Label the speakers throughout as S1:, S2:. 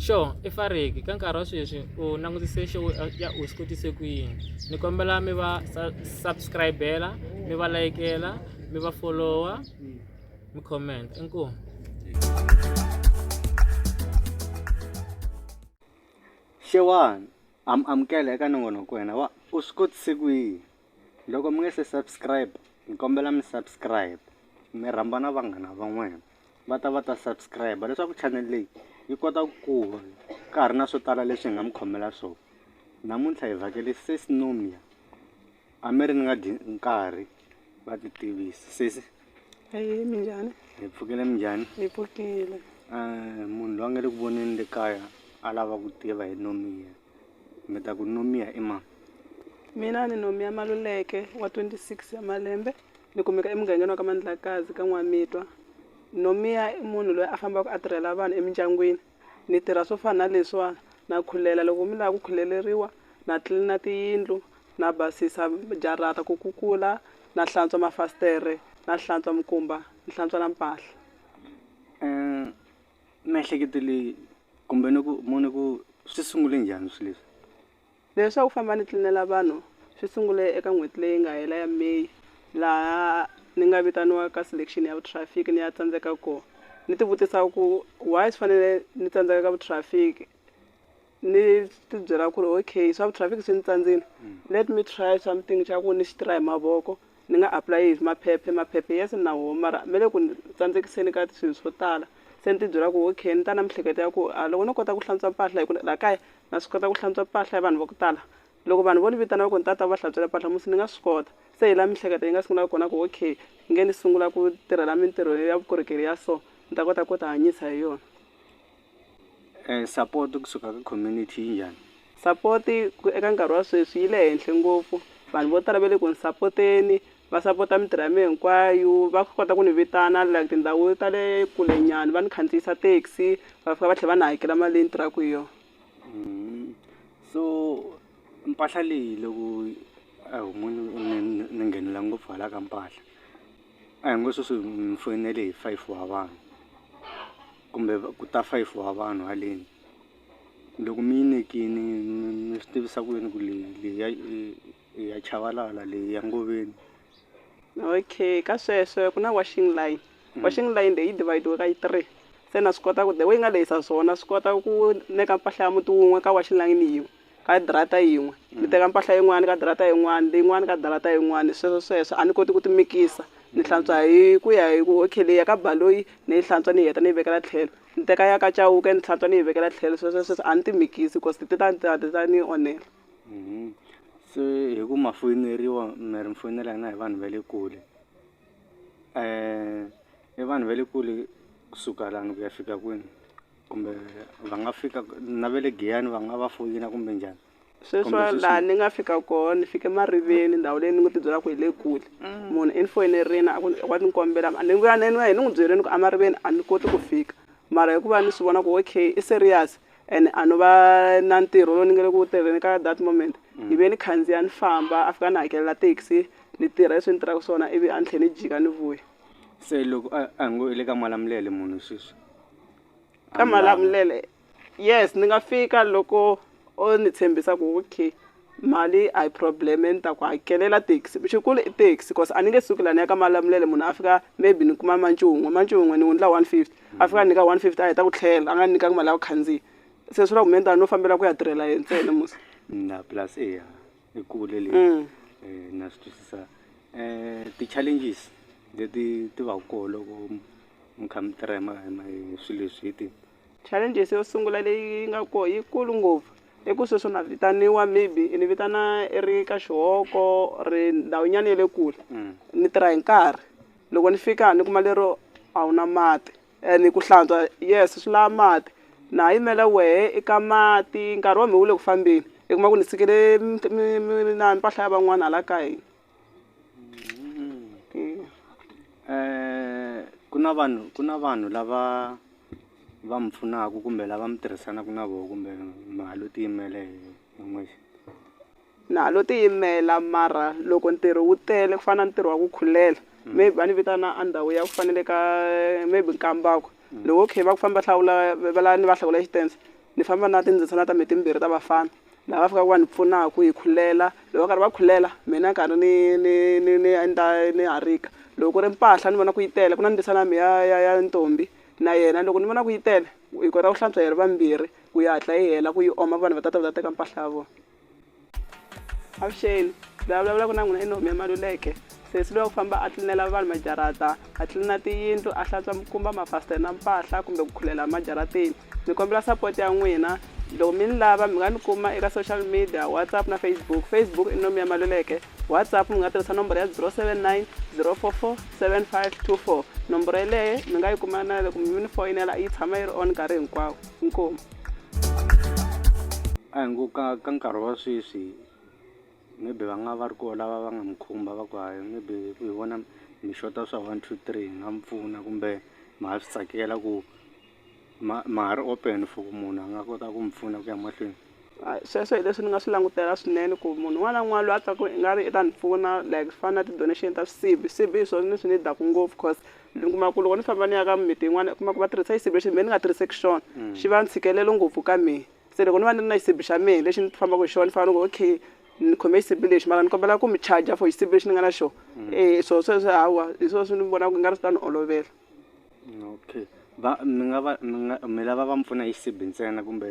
S1: Sure, Fariki, ka nkarhi wa sweswi u langutise show ya Usikotise ku yini. Ni kombela mi va subscribela, mi va likeela, mi va followa, mi comment. Inkomu.
S2: Xewani, amukela eka nongonoko wena wa Usikotise ku yini. Loko mi nge se subscribe, ni kombela mi subscribe. Mi rhamba na vanghana van'wana va ta subscribe leswaku channel leyi yi kota ku kula ka ha ri na swo tala leswi hi nga mi khomela swona. Namuntlha hi vhakele Sesi Nomia a mi ri ni nga dyi nkarhi va ti tivisa. Sesi
S3: minjhani?
S2: hi pfukile minjhani?
S3: Hi pfukile.
S2: Munhu loyi a nga le ku voneni le kaya a lava ku tiva hi Nomia, mi ta ku Nomia i mani?
S3: Mina ni Nomia Maluleke wa 26 ya malembe ni kumeka emugangeni wa ka Mandlakazi ka N'wamitwa. Nomia i munhu loyi a fambaka a tirhela vanhu emindyangwini. Ni tirha swo fana na leswiwa na khulela loko mi lava ku khuleleriwa, na tlilina tiyindlu, na basisa jarata ku kukula, na hlantswa mafasitere, na hlantswa mikumba, ni hlantswa na mpahla.
S2: Miehleketo leyi kumbe ni ku swi sungule njhani swilo leswi?
S3: Leswi swa ku famba ni tlilinela vanhu swi sungule eka n'hweti leyi nga hela ya May, laha ni nga vitaniwa ka selection ya traffic ni ya tsandzeka kona. Ni ti vutisa ku why swi fanele ni tsandzeka ka traffic. Ni ti byela ku ri okay swa traffic swi ni tsandzini, let me try something xa ku ni xi tirha hi mavoko. Ni nga apply hi maphephe yes na wona mara me le ku ni tsandzekiseni ka swilo swo tala. Se ni ti byela ku okay ni ta na miehleketo ya ku loko no kota ku hlantswa mpahla hi ku laha kaya na swi kota ku hlantswa mpahla ya vanhu va ku tala. Loko vanhu vo ni vitana ku ni tata va hlantswela mpahla musi ni nga swi kota. Se hi la miehleketo yi nga sungula kona ku okay nge ni sungula ku tirhela mintirho ya vukorhokeri ya so ni ta kota ku ti hanyisa hi yona.
S2: Support kusuka ka community yi njhani?
S3: Support eka nkarhi wa sweswi yi le henhla ngopfu. Vanhu vo tala va le ku ni sapoteni, va sapota mintirho ya mina hinkwayo, va kota ku ni vitana like tindhawu ta le kulenyana va ni khandziyisa taxi, va fika va tlhela va ni hakela mali leyi ni tirhaka hi yona.
S2: So mpahla leyi loko humuni ni nghenela ngopfu hala ka mpahla, a hi ngo sweswi mi foyinele hi 5 wa vanhu kumbe ku ta 5 wa vanhu haleni. Loko mi yi nekini mi swi tivisa ku yini ku leyi ya Chavalala leyi ya Ngoveni?
S3: Okay ka sweswo ku na washing line. Washing line leyi divide ka 3. Se na swi kota ku the way nga lehisa swona swi kota ku neka mpahla ya muti wun'we ka washing line yin'we ka darata yin'we. Ni teka mpahla yin'wana ka darata yin'wana, leyin'wana ka darata yin'wana. Sweswo a ni koti ku ti mikisa. Ni hlantswa hi ku ya hi ku okay leyi ya ka Baloyi ni yi hlantswa ni heta ni yi vekela tlhelo. Ni teka ya ka Chauke ni hlantswa ni yi vekela tlhelo. Sweswo a ni ti mikisi because ti ta ni onhela.
S2: Se hi ku ma foyineriwa mi ri foyinela na hi vanhu va le kule. I vanhu va le kule kusuka lani ku ya fika kwini? Kumbe va nga fika na va le Giyani va nga va foyina kumbe njhani?
S3: Sweswo laha ni nga fika kona ni fike Mariveni ndhawu leyi ni ngo ti byela ku hi le kule. Munhu i ni foyinerile wa ni kombela ni vuya ni n'wi byerile ku a Mariveni a ni koti ku fika. Mara hikuva ni swi vona ku okay i serious and a no va na ntirho lowu ni nga le ku tirheni ka that moment. Ni ve ni khandziya ni famba a fika ni hakelela taxi ni tirha leswi ni tirhaka swona ivi a ni tlhela ni jika ni vuya.
S2: Se loko a ngo i le ka Malamulele munhu sweswi?
S3: Ka Malamulele yes ni nga fika loko o ni tshembisa ku okay mali a hi problem ni ta ku hakelela taxi. Xikulu i taxi because a ni nge suki laha ni ya ka Malamulele munhu a fika maybe ni kuma mancuwun'we ni wundla 150 a fika ni nyika 150 a heta ku tlhela a nga ni nyikanga mali ya ku khandziya. Se swi la ku me ni ta no fambela ku ya tirhela hi ntsena musi.
S2: Na plus eya i kule leyi na swi twisisa. Ti-challenges leti ti va koho loko mi kha mi tirha hi swilo leswi hi ti?
S3: Challenges yo sungula leyi nga koho yikulu ngopfu i ku sweswo na vitaniwa maybe ni vitana i ri ka Xihoko ri ndhawunyana ya le kule. Ni tirha hi nkarhi loko ni fika ni kuma lero a wu na mati ni ku hlantswa yes swi lava mati na yimela wehe eka mati nkarhi wa mi wu le ku fambeni i kuma ku ni sikele na mpahla ya van'wana hala kaya.
S2: Ku na vanhu lava va mi pfunaka kumbe lava mi tirhisanaka na vona kumbe mahalo tiyimela hi n'wexe?
S3: Na lo tiyimela mara loko ntirho wu tele ku fana na ntirho wa ku khulela maybe va ni vitana a ndhawu ya ku fanele ka maybe Nkambako loko okay va ku famba hlawula va la ni va hlawula xitense ni famba na tindzisana ta timbirhi ta vafana lava fikaka va ni pfunaka hi khulela loko va karhi va khulela mina karhi ni endla ni harika loko ku ri mpahla ni vona ku yi tele ku na ndzisana ya ntombi na yena loko ni vona ku yi tele hi kota ku hlantswa hi ri vambirhi ku yi hatla yi hela ku yi oma vanhu va ta teka mpahla ya vona avuxeni vulavulaka na n'wina i Nomi ya Maluleke sesi loyi ku famba a tlinela vanhu majarata a tlilina tiyindlu a hlantswa kumba mafasiteri na mpahla kumbe ku khulela majarateni ni kombela support ya n'wina loko mi ni lava mi nga ni kuma eka social media WhatsApp na Facebook i Nomi ya Maluleke WhatsApp mi nga tirhisa nomboro ya 079 044 7524 nomboro yeleyo mi nga yi kuma na loko mi ni foyinela yi tshama yi ri on nkarhi hinkwawo inkomu
S2: a hi ngo ka nkarhi wa sweswi maybe va nga va ri koho lava va nga mi khumba va ku hayi maybe hi vona mi xota swa 1 2 3 hi nga mi pfuna kumbe ma ha swi tsakela ku ma ha ri open for ku munhu a nga kota ku mi pfuna ku ya mahlweni
S3: sweswo hi leswi ni nga swi langutela swinene ku munhu un'wana na un'wana loyi a tsaku i nga ri i ta ni pfuna like swi fana na ti-donation ta swisibi hi swona ni swi ni daku ngopfu cause ni kuma ku loko ni famba ni ya ka mimiti yin'wana i kuma ku va tirhisa xisibi lexi me ni nga tirhiseki xona xi va ntshikelelo ngopfu ka mehe se loko ni va ni ri na xisibi xa mehe lexi ni fambaka hi xona ni fana ni ku okay ni khome xisibi lexi mara ni kombela ku mi charger for xisibi lexi ni nga na xona swo sweswo hawa hi swona swi ni vonaku i nga ri swi ta ni olovela
S2: okay mi lava va mi pfuna hi xisibi ntsena kumbe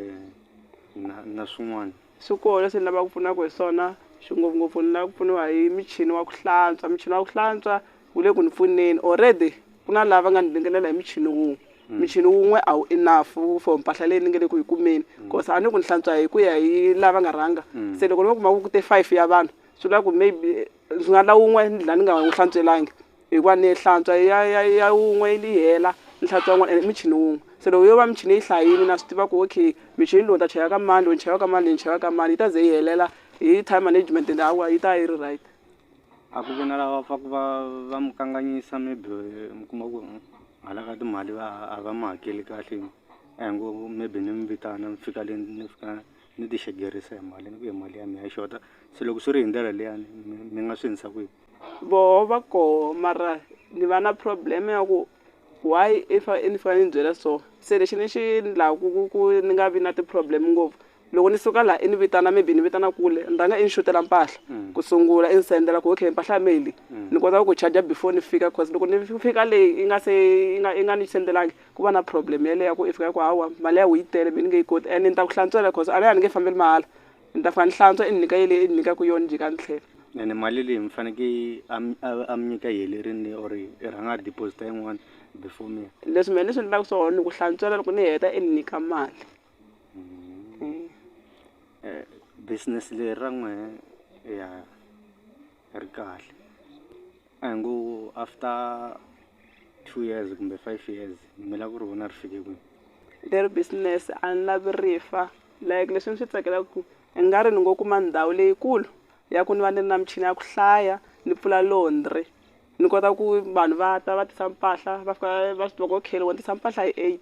S2: na swin'wana
S3: swi koho leswi ni lavaka ku pfunaka hi swona ngopfungopfu ni lava ku pfuniwa hi michini wa ku hlantswa wu le ku ni pfuneni already ku na lava nga ni dingelela hi michini wun'we a wu enough for mpahla leyi ni nge le ku yi kumeni cause a ni ku ni hlantswa hi ku ya hi lava nga rhanga se loko ni va kuma ku te 5 ya vanhu swi vula ku maybe swi nga la wun'we ni dla ni nga wu hlantswelangi hikuva ni hlantswa ya wun'we yi hela ni hlantswa wun'we michini wun'we se loko yo va michini yi hlayini na swi tiva ku okay michini lowu ta chaya ka mani lowu ni chayaka ka mani leyi ni chayaka ka mani yi ta ze yi helela hi time management hawa yi ta yi ri right
S2: a ku vi na lava faku va mi kanganyisa maybe mi kuma ku hala ka timali a va mi hakeli kahle a hi ngo maybe ni mi vitana mi fika le ni fika ni ti xegerisa hi mali ni ku hi mali ya mi ya xota se loko swi ri hi ndlela liyani mi nga swi endlisa ku yini
S3: voho va koho mara ni va na problem ya ku why if ni fika ni byela so se lexi ni xi endlaku ku ni nga vi na ti-problem ngopfu loko ni suka laha i ni vitana maybe ni vitana kule ni rhanga i ni xutela mpahla ku sungula i ni sendela ku okay mpahla ya mehe leyi ni kota ku charger before ni fika cause loko ni fika leyi i nga ni sendelangi ku va na problem yeleyo ya ku i fika ku hawa mali ya wu yi tele be ni nge yi koti and ni ta ku hlantswela cause a ni nge fambeli mahala ni ta fika ni hlantswa i ni nyika yeleyi i ni nyikaku yona jika ni tlhela
S2: ene mali leyi mi faneke a mi nyika yi helerini or i rhanga a deposita yin'wana before mi
S3: leswi mehe ni swi endlaka swona ni ku hlantswela loko ni heta i ni nyika mali
S2: business leri ra n'wehe ya ri kahle a hi ngo after 2 years kumbe 5 years mi lava ku ri vona ri fike kwini
S3: leri business a ni lavi rifa like leswi ni swi tsakelaka ku i nga ri ni ngo kuma ndhawu leyikulu ya ku ni va ni ri na michini ya ku hlaya ni pfula laundry ni kota ku vanhu va ta va tisa mpahla va fika va swi tiva ku okay loko ni tisa mpahla hi 8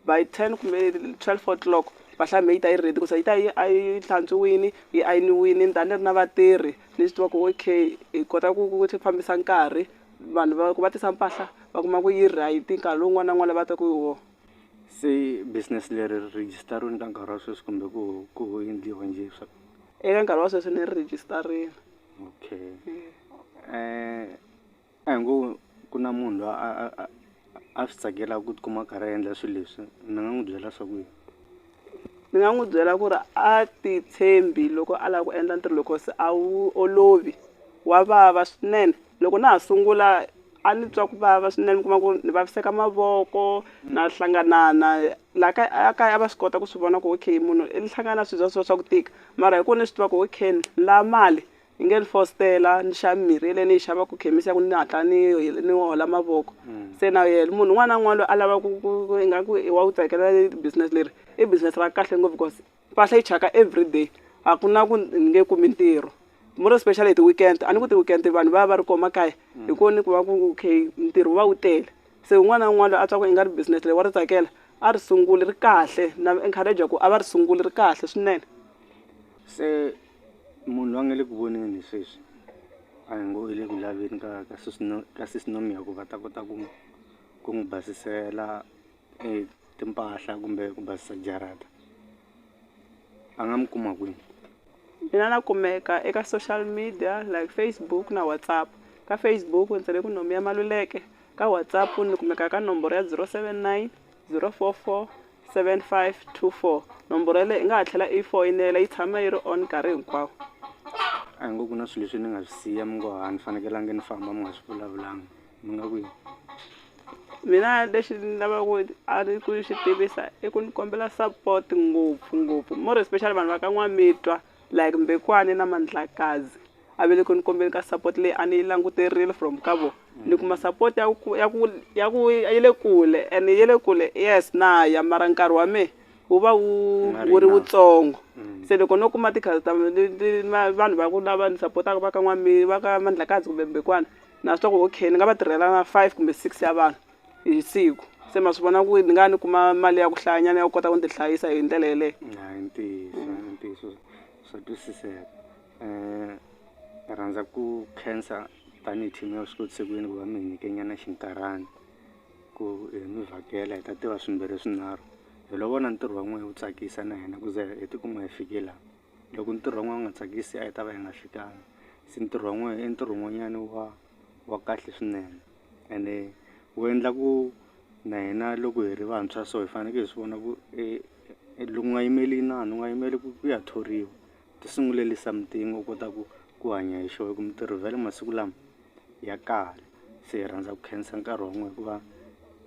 S3: by 10 kumbe 12 o'clock mpahla ya mehe yi ta yi ready kusa yi ta a yi hlantswiwini yi ayiniwini ni ta ni ri na vatirhi ni swi tiva ku okay hi kota ku fambisa nkarhi vanhu va tisa mpahla va kuma ku yi right nkarhi lowun'wana na n'wana va ta ku hi wona
S2: se business leri register-iwini ka nkarhi wa sweswi kumbe ku endliwa njhe
S3: eka nkarhi wa sweswi ni ri register-rini
S2: okay a hi ngo ku na munhu loyi a swi tsakelaka ku tikuma karhi a endla swilo leswi ni nga n'wi byela swa ku yini
S3: ni nga n'wi byela ku ri a ti tshembi loko a lava ku endla ntirho loko se a wu olovi wa vava swinene loko na ha sungula a ni twa ku vava swinene mi kuma ku ni vaviseka mavoko na hlanganana laha kaya a va swi kota ku swi vona ku okay munhu i hlangana na swilo swa ku tika mara hi ku ni swi tiva ku okay la mali hi nge ni fositela ni xava mirhi yeleyi ni yi xava ku khemisi ya ku ni hatla ni hola mavoko se na yena munhu un'wana na un'wana loyi a lava ku ingaku wa ku tsakela business leri i business ra kahle ngopfu because mpahla yi chaka every day a ku na ku ni nge kumi ntirho more especially hi ti-weekend a ni ku ti-weekend vanhu va ri koma kaya hi ku ni ku va ku okay ntirho va wu tele se un'wana na un'wana loyi a twa ku i nga ri business leyi wa ri tsakela a ri sunguli ri kahle na encourage ku a va ri sunguli ri kahle swinene
S2: se munhu loyi a nga le ku voneni sweswi a hi ngo i le ku laveni ka sisinomi ya ku va ta kota ku n'wi basisela timpahla kumbe ku basisa jarata a nga mi kuma kwini?
S3: mina na kumeka eka social media like Facebook na WhatsApp. Ka Facebook ndzi le ku Nomia Maluleke, ka WhatsApp ni kumeka ka nomboro ya 079 044 7524. Nomboro leyi i nga ha tlhela i foyinela yi tshama yi ri on nkarhi hinkwawo.
S2: A hi ngo ku na swilo leswi ni nga swi siya mi ngo ni fanekelangi ni famba mi nga swi vulavulanga, mi nga kwini?
S3: Mina lexi ni lavaka a ri ku xi tivisa i ku ni kombela support ngopfu more especially vanhu va ka N'wamitwa like Mbekwane na Mandlakazi. A ve le ku ni kombeni ka support leyi a ni yi languterile from ka vona. Ni kuma support ya yi le kule and yi le kule yes na ya mara nkarhi wa me wu va wu ri wutsongo. Se loko no kuma ti-customer vanhu va ku lava ni support-aka va ka Mandlakazi kumbe Mbekwane na swi twa ku okay ni nga va tirhela na 5 kumbe 6 ya vanhu hi siku. Se ma swi vona ku ni nga ni kuma mali ya ku hlayanyana ya ku kota ku ni tihlayisa hi ndlela yeleyo.
S2: Ntiyiso swa twisiseka. Ni rhandza ku khensa tanihi team ya Vuswikoti Sekwini ku va mi hi nyike nyana xinkarhana ku mi vhakela hi ta tiva swimbirhi swinharhu. Hi lo vona ntirho wa n'wina wu tsakisa na hina ku ze hi tikuma hi fike laha. Loko ntirho wa n'wina wu nga tsakisi a hi ta va hi nga fikanga. Se ntirho wa n'wina i ntirho wun'wanyana wa kahle swinene ene wu endla ku na hina loko hi ri vantshwa so hi fanekele hi swi vona ku loko nga yimeli inani u nga yimeli ku ya thoriwa. Ti sunguleli something u kota ku hanya hi xona hi ku mintirho vhele masiku lama ya kala. Se hi rhandza ku khensa nkarhi wa n'wina hikuva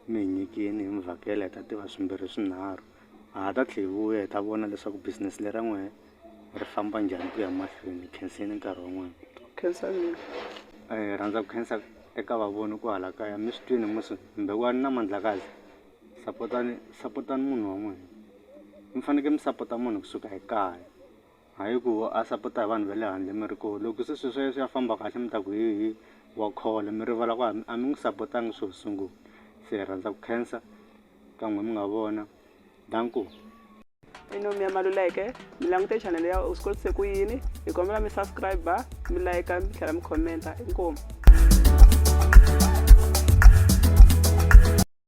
S2: mi hi nyikile hi mi vhakela hi ta tiva swimbirhi swinharhu. Ha ta tlhela hi vuya hi ta vona leswaku business leri ra n'wina ri famba njhani ku ya mahlweni. Khenseni nkarhi wa n'wina.
S3: Khensa mina.
S2: Hi rhandza ku khensa eka vavoni ku hala kaya mi swi twini musi Mbekwane na Mandlakazi sapotani munhu wa n'wina. Mi fanekele mi sapota munhu kusuka ekaya, hayi ku a sapota hi vanhu va le handle mi ri koho. Loko se sweswo swi ya famba kahle mi ta ku hi wa khola mi rivala ku a mi n'wi sapotanga swo sungula. Se hi rhandza ku khensa ka n'wina mi nga vona. Danko.
S3: I Nomia Maluleke, mi langute channel ya Vuswikoti Sekwini. Hi kombela mi subscribe, mi like, mi tlhela mi comment. Inkomu.